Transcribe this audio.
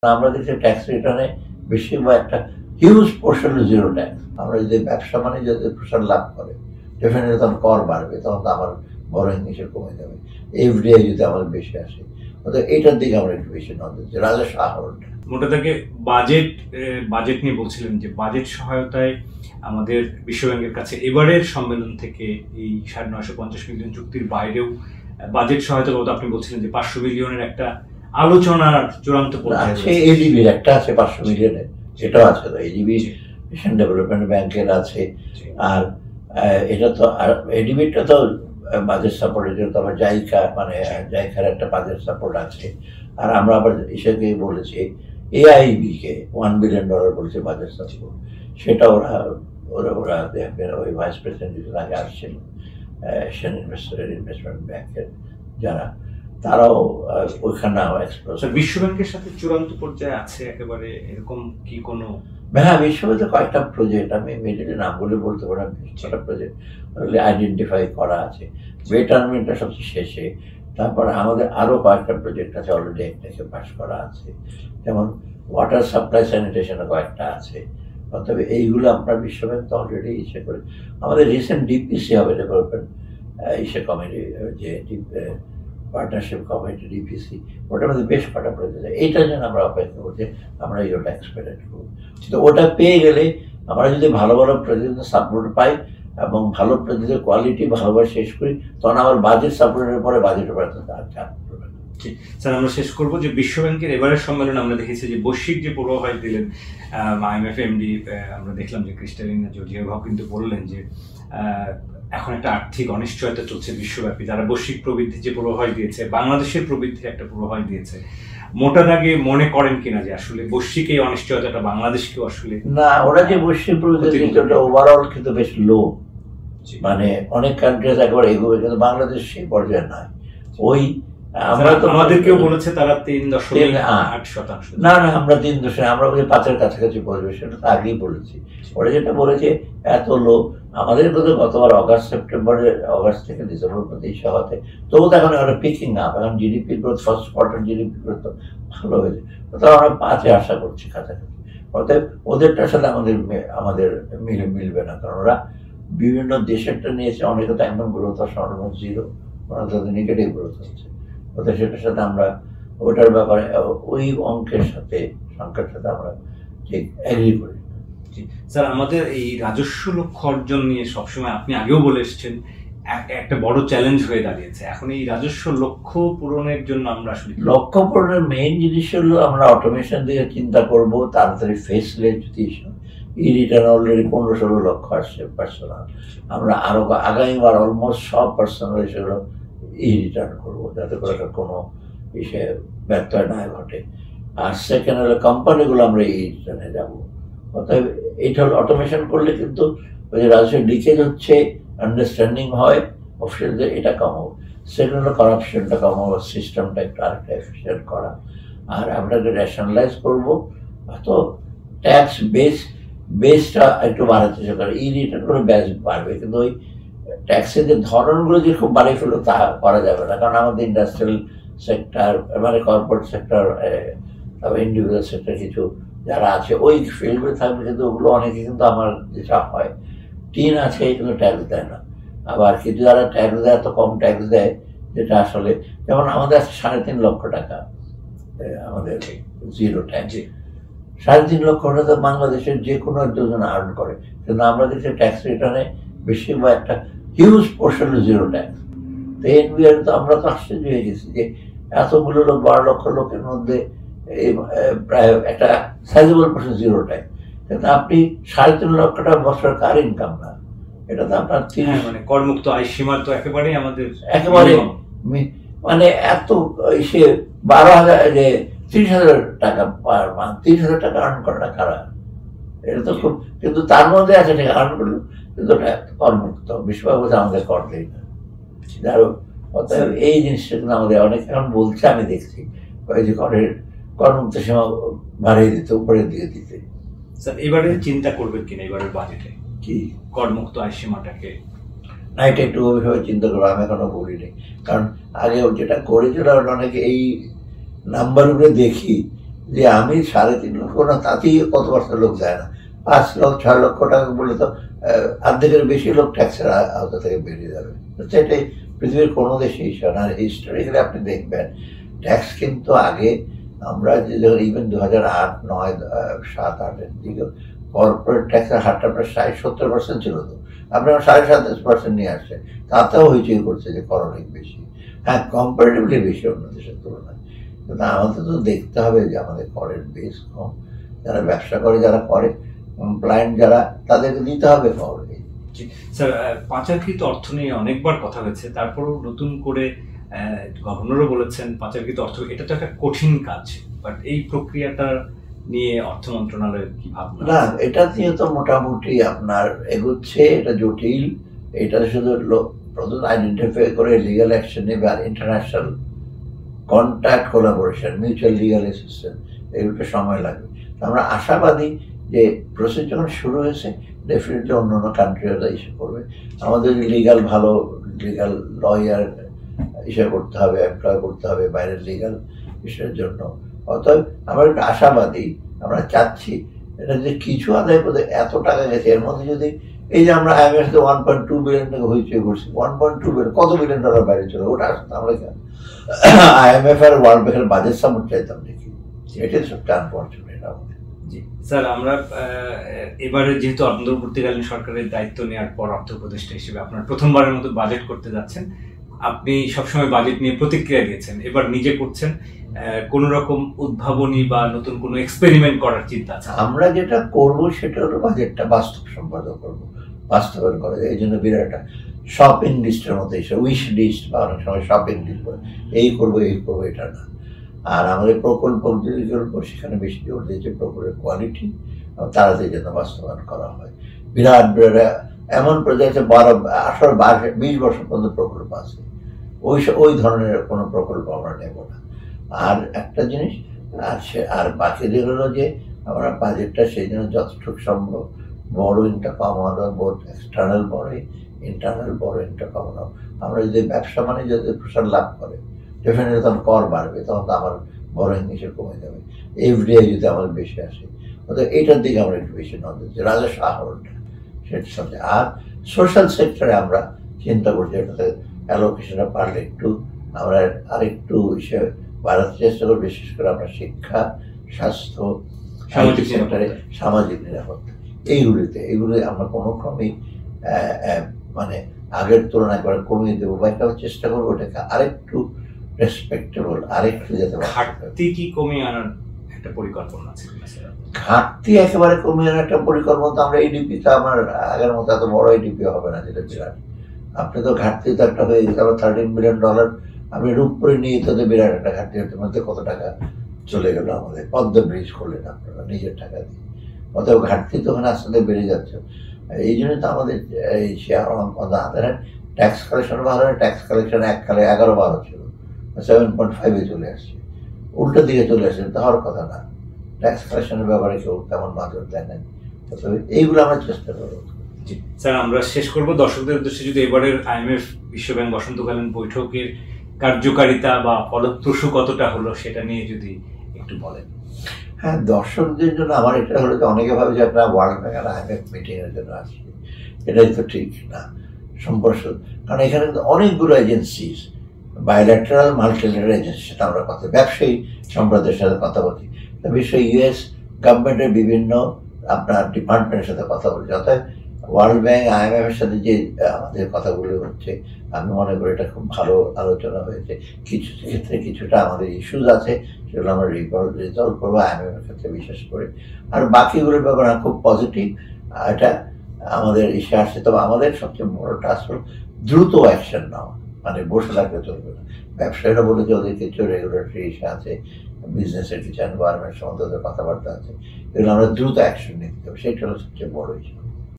আমরা দেশে ট্যাক্স রিটার্নে বেশিরভাগ একটা হিউজ পোর্শন জিরো ট্যাক্স। আমরা যদি ব্যবসা বাণিজ্য যদি প্রসার লাভ করে ডেফিনেটলি তখন কর বাড়বে, তখন তো আমার বড় হিসেবে কমে যাবে। এফডিআই যদি আমাদের বেশি আসে, অর্থাৎ এইটার দিকে আমরা একটু বেশি নজর দিচ্ছি, রাজস্ব আহরণটা। মোটা থেকে বাজেট নিয়ে বলছিলেন যে বাজেট সহায়তায় আমাদের বিশ্বব্যাংকের কাছে এবারের সম্মেলন থেকে এই 950 মিলিয়ন চুক্তির বাইরেও বাজেট সহায়তা বলতে আপনি বলছিলেন যে 500 মিলিয়নের একটা আলোচনার চূড়ান্ত পর্যায়ে এডিবির একটা আছে 500 মিলিয়নের, সেটাও আছে তো, এডিবি এশিয়ান ডেভেলপমেন্ট ব্যাংকের আছে। আর এটা তো আর এডিবিটা তো বাজেট সাপোর্টের জন্য তো আবার জাইকা, মানে জাইকার একটা বাজেট সাপোর্ট আছে। আর আমরা আবার ইসেকে বলেছি এআইবি কে $1 বিলিয়ন বলেছে বাজেট সাপোর্ট, সেটা ওরা ওরা ওরা ওই ভাইস প্রেসিডেন্ট আগে আসছিল এশিয়ান ইনভেস্টমেন্ট ব্যাংকের যারা, তারাও ওইখানে বিশ্বব্যাংকের সাথে চূড়ান্ত পর্যায়ে আছে একেবারে এরকম কি কোনো? হ্যাঁ, বিশ্বব্যাংকে কয়েকটা প্রজেক্ট, আমি ইমিডিয়েটলি নামগুলো বলতে পারি, কয়েকটা প্রজেক্ট আইডেন্টিফাই করা আছে। বেটারমেন্টটা সবচেয়ে শেষে, তারপরে আমাদের আরও কয়েকটা প্রজেক্ট আছে অলরেডি একটাকে পাস করা আছে, যেমন ওয়াটার সাপ্লাই স্যানিটেশনে কয়েকটা আছে। অতএব এইগুলো আপনার বিশ্বব্যাংক তো অলরেডি ইসে করে। আমাদের রিসেন্ট ডিপিসি হবে ডেভেলপমেন্ট ইসে কমিটি, যে পার্টনারশিপ কমিটি ডিপিসি, ওটার মধ্যে বেশ কটা প্রজেক্ট, এইটার জন্য আমরা অপেক্ষা করছি, আমরা ইউরোটা এক্সপেক্ট করবো। তো ওটা পেয়ে গেলে আমরা যদি ভালো ভালো প্রজেক্টের সাপোর্ট পাই এবং ভালো প্রজেক্টের কোয়ালিটি ভালোভাবে শেষ করি, তখন আমার বাজেট সাপোর্টের পরে বাজেট স্যার আমরা শেষ করবো যে বিশ্বব্যাংকের এবারের সম্মেলনে আমরা দেখেছি যে বৈশ্বিক যে পূর্বাভাস দিলেন IMF এমডি, আমরা দেখলাম যে ক্রিস্টালিনা জর্জিয়েভাও কিন্তু বললেন যে এখন একটা আর্থিক অনিশ্চয়তা চলছে বিশ্বব্যাপী, যারা বৈশ্বিক প্রবৃদ্ধি যে পূর্বাভাস দিয়েছে, বাংলাদেশের প্রবৃদ্ধির একটা পূর্বাভাস দিয়েছে। মোটা দাগে মনে করেন কিনা যে আসলে বৈশ্বিক এই অনিশ্চয়তাটা বাংলাদেশকেও আসলে? না, ওরা যে বৈশ্বিক প্রবৃদ্ধি ওভারঅল কিন্তু বেশ লো, মানে অনেক কান্ট্রিজ একেবারে এগোবে, কিন্তু বাংলাদেশ সেই পর্যায়ে নয়। ওই আমরা তো আমাদেরকেও বলেছে তারা 3.8%। না না, আমরা 3 আমরা ওই 5-এর কাছাকাছি পড়বে, সেটা তো আগেই বলেছি। ওরা যেটা বলেছে এত লোক, আমাদের কিন্তু গতবার অগাস্ট থেকে ডিসেম্বর মধ্যে ইস্যু হতে, তবু তো এখন ওরা পিকিং আপ, এখন GDP growth first quarter GDP growth ভালো হয়েছে, তো আমরা 5-এ আশা করছি কাছাকাছি। অর্থাৎ ওদেরটার সাথে আমাদের মিলবে না, কারণ ওরা বিভিন্ন দেশেরটা নিয়েছে, অনেকে তো একদম গ্রোথ আসে অলমোস্ট জিরো, ওরা তাদের নেগেটিভ গ্রোথ হচ্ছে। ওদের সেটার সাথে আমরা ওটার ব্যাপারে ওই অঙ্কের সাথে সংখ্যার সাথে আমরা ঠিক এগ্রি করি। স্যার আমাদের এই রাজস্ব লক্ষ্য অর্জন নিয়ে সবসময় আপনি আগেও বলে এসেছেন একটা বড় চ্যালেঞ্জ হয়ে দাঁড়িয়েছে। এখন এই রাজস্ব লক্ষ্য পূরণের জন্য আমরা আসলে লক্ষ্য পূরণের মেইন জিনিস হলো আমরা অটোমেশন দিকে চিন্তা করব, তাড়াতাড়ি ফেসলেস ই রিটার্ন অলরেডি 15-16 লক্ষ আসছে পার্সোনাল, আমরা আরো আগামীবার অলমোস্ট সব পার্সোনাল সেগুলো ই রিটার্ন করবো, যাতে করে কোনো ইসে ব্যত্যয় না ঘটে। আর সেকেন্ড হলো কোম্পানিগুলো আমরা ই রিটার্নে যাবো। অতএব এইটা হলো অটোমেশন করলে কিন্তু ওই যে রাজস্ব লিকেজ হচ্ছে, আন্ডারস্ট্যান্ডিং হয় অফিসিয়ালদের, এটা কমাবো। সেকেন্ড হলো করাপশনটা কমাবো, সিস্টেমটা একটু আরেকটা এফিসিয়েন্ট করা। আর আমরা একটু রেশনালাইজ করবো, তো ট্যাক্স বেসটা একটু বাড়াতে পারে, ই রিটার্ন করে ব্যাস বাড়বে, কিন্তু ওই ট্যাক্সের যে ধরনগুলো যে খুব বাড়িয়ে ফেলো তা করা যাবে না, কারণ আমাদের ইন্ডাস্ট্রিয়াল সেক্টর, মানে কর্পোরেট সেক্টর, তারপর ইন্ডিভিজুয়াল সেক্টর কিছু যারা আছে ওই ফিল্ডে থাকবে, কিন্তু ওগুলো অনেকে কিন্তু আমার যেটা হয় টিন আছে কিন্তু ট্যাক্স দেয় না, আবার কিছু যারা ট্যাক্স দেয় এত কম ট্যাক্স দেয় যেটা আসলে, যেমন আমাদের আছে 3.5 লক্ষ টাকা আমাদের জিরো ট্যাক্স, 3.5 লক্ষ টাকা বাংলাদেশের যে কোনো একজন আর্ন করে, কিন্তু আমরা দেশের ট্যাক্স রিটার্নে বেশিরভাগ একটা হিউজ পোর্শন জিরো ট্যাক্স। তো এনবিআর তো আমরা তো আশ্চর্য হয়ে গেছি যে এতগুলো লোক, 12 লক্ষ লোকের মধ্যে প্রায় একটা সাইজেবল পোর্শন জিরো ট্যাক্স, কিন্তু আপনি 3.5 লক্ষ টাকা বছর কার ইনকাম না, এটা তো আপনার মানে করমুক্ত আয় সীমার তো একেবারে আমাদের একেবারে মানে এত সে 12,000 যে 30,000 টাকা পার মান্থ, 30,000 টাকা আর্ন করে না কারা, এটা তো খুব, কিন্তু তার মধ্যে আছে টাকা আর্ন করলো, কিন্তু ওটা করমুক্ত, বেশিরভাগ বলছে আমাদের কর দেয় না। যারও অতএব এই জিনিসটা কিন্তু আমাদের অনেক এখন বলছে, আমি দেখছি ওই যে করমুক্ত সীমা বাড়িয়ে দিতে, উপরে দিয়ে দিতে। স্যার এবারে চিন্তা করবেন কিনা এবারের বাজেটে কি করমুক্ত আয় সীমাটাকে? না, এটা একটু গভীরভাবে চিন্তা করবো, আমি এখনো বলিনি, কারণ আগে যেটা করেছিল অনেকে এই নাম্বারগুলো দেখি যে আমি 3.5 লক্ষ না, তাতেই কত বছর লোক যায় না, 5 লক্ষ 6 লক্ষ টাকা বলে তো অর্ধেকের বেশি লোক ট্যাক্সের আওতা থেকে বেরিয়ে যাবে। সেটাই পৃথিবীর কোনো দেশে আর হিস্টোরিক্যালি আপনি দেখবেন ট্যাক্স কিন্তু আগে আমরা যে যখন ইভেন 2008, 9, 7, 8-এর দিকে কর্পোরেট ট্যাক্সের হারটা প্রায় 60-70% ছিল। তো আপনি 27.5% নিয়ে আসছে, তাতেও হইচই করছে যে কর অনেক বেশি। হ্যাঁ, কম্পারেটিভলি বেশি অন্য দেশের তুলনায়, কিন্তু আমাদের তো দেখতে হবে যে আমাদের করের বেস কম, যারা ব্যবসা করে, যারা করে কমপ্লায়েন্ট যারা, তাদেরকে দিতে হবে কর। স্যার, পাচারকৃত অর্থ নিয়ে অনেকবার কথা হয়েছে, তারপরেও নতুন করে গভর্নরও বলেছেন পাচারকৃত অর্থ এটা তো একটা কঠিন কাজ, বাট এই প্রক্রিয়াটা নিয়ে অর্থ মন্ত্রণালয়ের কি ভাবনা? না, এটা নিয়ে তো মোটামুটি আপনার এগোচ্ছে, এটা জটিল। এটা শুধু প্রথম আইডেন্টিফাই করে লিগাল অ্যাকশন নেবে, আর international contact collaboration, mutual legal assistance, এগুলো সময় লাগবে। আমরা আশাবাদী যে প্রসেস যখন শুরু হয়েছে ডেফিনেটলি অন্য অন্য কান্ট্রিরা ইস্যু করবে। আমাদের লিগাল ভালো লিগাল লয়ার ইস্যু করতে হবে, এমপ্লয় করতে হবে বাইরের লিগাল বিষয়ের জন্য। অতএব আমরা একটু আশাবাদী, আমরা চাচ্ছি এটা যে কিছু আদায় করতে এত টাকা গেছে, এর মধ্যে যদি এই যে আমরা IMF 1.2 বিলিয়ন টাকা হইচই করছি, 1.2 বিলিয়ন কত বিলিয়ন ডলার বাইরে চলে, ওটা আসলে আমরা IMF আর ওয়ার্ল্ড ব্যাংকের বাজেট সাপোর্ট চাইতাম দেখি, এটাই সবচেয়ে আনফর্চুনেট আমাদের। জি স্যার, আমরা এবারে যেহেতু অন্তর্বর্তীকালীন সরকারের দায়িত্ব নেওয়ার পর অর্থ উপদেষ্টা হিসেবে আপনার প্রথমবারের মতো বাজেট করতে যাচ্ছেন, আপনি সবসময় বাজেট নিয়ে প্রতিক্রিয়া দিয়েছেন, এবার নিজে করছেন, কোন রকম উদ্ভাবনী বা নতুন কোনো এক্সপেরিমেন্ট করার চিন্তা আছে? আমরা যেটা করব সেটা হলো বাজেটটা বাস্তবসম্মত করবো, বাস্তবায়ন করা যায়। এই জন্য বিরাট শপিং লিস্টের মতো এসব উইশ লিস্ট বা অনেক সময় শপিং লিস্ট করে এই করবো এটা না। আর আমাদের প্রকল্প সেখানে বেশি জোর দিয়েছে প্রকল্পের কোয়ালিটি তাড়াতাড়ি যেন বাস্তবায়ন করা হয়। বিরাট বিরাট এমন প্রজেক্টে 18, 20 বছর পর্যন্ত প্রকল্প আছে, ওই ধরনের কোনো প্রকল্প আমরা নেব না। আর একটা জিনিস আর বাকি হলো যে আমরা বাজেটটা সেই জন্য যতটুকু সম্ভব বড়োইংটা কমানো, বোধ এক্সটার্নাল বড়োইং, ইন্টারনাল বড়োইংটা কমানো। আমরা যদি ব্যবসা বাণিজ্য যদি প্রসার লাভ করে ডেফিনেটলি তখন কর বাড়বে, তখন তো আমার বড়োইং হিসেবে কমে যাবে। এফডিআই যদি আমাদের বেশি আসে, অর্থাৎ এইটার দিকে আমরা একটু বেশি নজর দিচ্ছি, রাজস্ব আহরণটা সেটার সাথে। আর সোশ্যাল সেক্টরে আমরা চিন্তা করছি এটাতে অ্যালোকেশনটা পারলে একটু আমরা আরেকটু হিসেবে বাড়াতে চেষ্টা করি, বিশেষ করে আমরা শিক্ষা, স্বাস্থ্য, সামাজিক সেক্টরে, সামাজিক নিরাপত্তা, এইগুলো আমরা কোনো ক্রমেই মানে আগের তুলনায় করে কমিয়ে দেবো বা একটা চেষ্টা করবো ওটাকে আরেকটু রেসপেক্টেবল, আরেকটু যাতে ঘাটতি কি কমিয়ে আনার একটা পরিকল্পনা আছে? ঘাটতি একেবারে কমিয়ে আনার একটা পরিকল্পনা তো আমরা এডিপি তো আমার আগের মতো এত বড় এডিপি হবে না, যেটা বিরাট। আপনি তো ঘাটতি তো একটা হয়ে গেছে, আবার $13 বিলিয়ন আপনি রূপপুরে নিয়ে তো বিরাট একটা ঘাটতি হচ্ছে, মধ্যে কত টাকা চলে গেল আমাদের, পদ্ম ব্রিজ করলেন আপনারা নিজের টাকা দিয়ে, অতএব ঘাটতি তো ওখানে আস্তে আস্তে বেড়ে যাচ্ছে। এই জন্য তো আমাদের এই হাতের ট্যাক্স কালেকশন ভালো, ট্যাক্স কালেকশন এককালে 11-12 ছিল, 7.5-এ চলে আসছে, উল্টো দিকে চলে আসছে, তা হওয়ার কথা না। ট্যাক্স কালেকশনের ব্যাপারে কেউ তেমন নজর দেয় না, তবে এইগুলো আমরা চেষ্টা করবো। জি স্যার, আমরা শেষ করবো দর্শকদের উদ্দেশ্যে যদি এবারের IMF বিশ্বব্যাংক বসন্তকালীন বৈঠকের কার্যকারিতা বা ফলপ্রসূ কতটা হলো সেটা নিয়ে যদি একটু বলেন। হ্যাঁ, দর্শকদের জন্য আমার এটা হলো যে অনেকে ভাবে যে আপনারা ওয়ার্ল্ড ব্যাংক আর IMF মিটিংয়ের জন্য আসছে, এটাই তো ঠিক না সম্পর্ক, কারণ এখানে কিন্তু অনেকগুলো এজেন্সিস, বায়োল্যাটারাল মাল্টিল্যাটারাল এজেন্সির সাথে আমরা কথা, ব্যবসায়ী সম্প্রদায়ের সাথে কথা বলছি, বিশ্ব US গভর্নমেন্টের বিভিন্ন আপনার ডিপার্টমেন্টের সাথে কথা বলছি। অর্থাৎ ওয়ার্ল্ড ব্যাংক IMF এর সাথে যে আমাদের কথাগুলো হচ্ছে, আমি মনে করি এটা খুব ভালো আলোচনা হয়েছে। কিছু ক্ষেত্রে কিছুটা আমাদের ইস্যুজ আছে, সেগুলো আমরা রিজলভ করবো IMF এর ক্ষেত্রে বিশেষ করে। আর বাকিগুলোর ব্যাপারে খুব পজিটিভ, এটা আমাদের ইস্যু আসছে। তবে আমাদের সবচেয়ে বড় টাস্ক হল দ্রুত অ্যাকশন নেওয়া, মানে বসে থাকতে চলবে না। ব্যবসায়ীরা বলে যে ওদের কিছু রেগুলেটরি ইস্যু আছে, বিজনেসের কিছু এনভায়রনমেন্ট সম্বন্ধে কথাবার্তা আছে, এগুলো আমরা দ্রুত অ্যাকশন নিতে হবে, সেটা হলো সবচেয়ে বড় ইস্যু।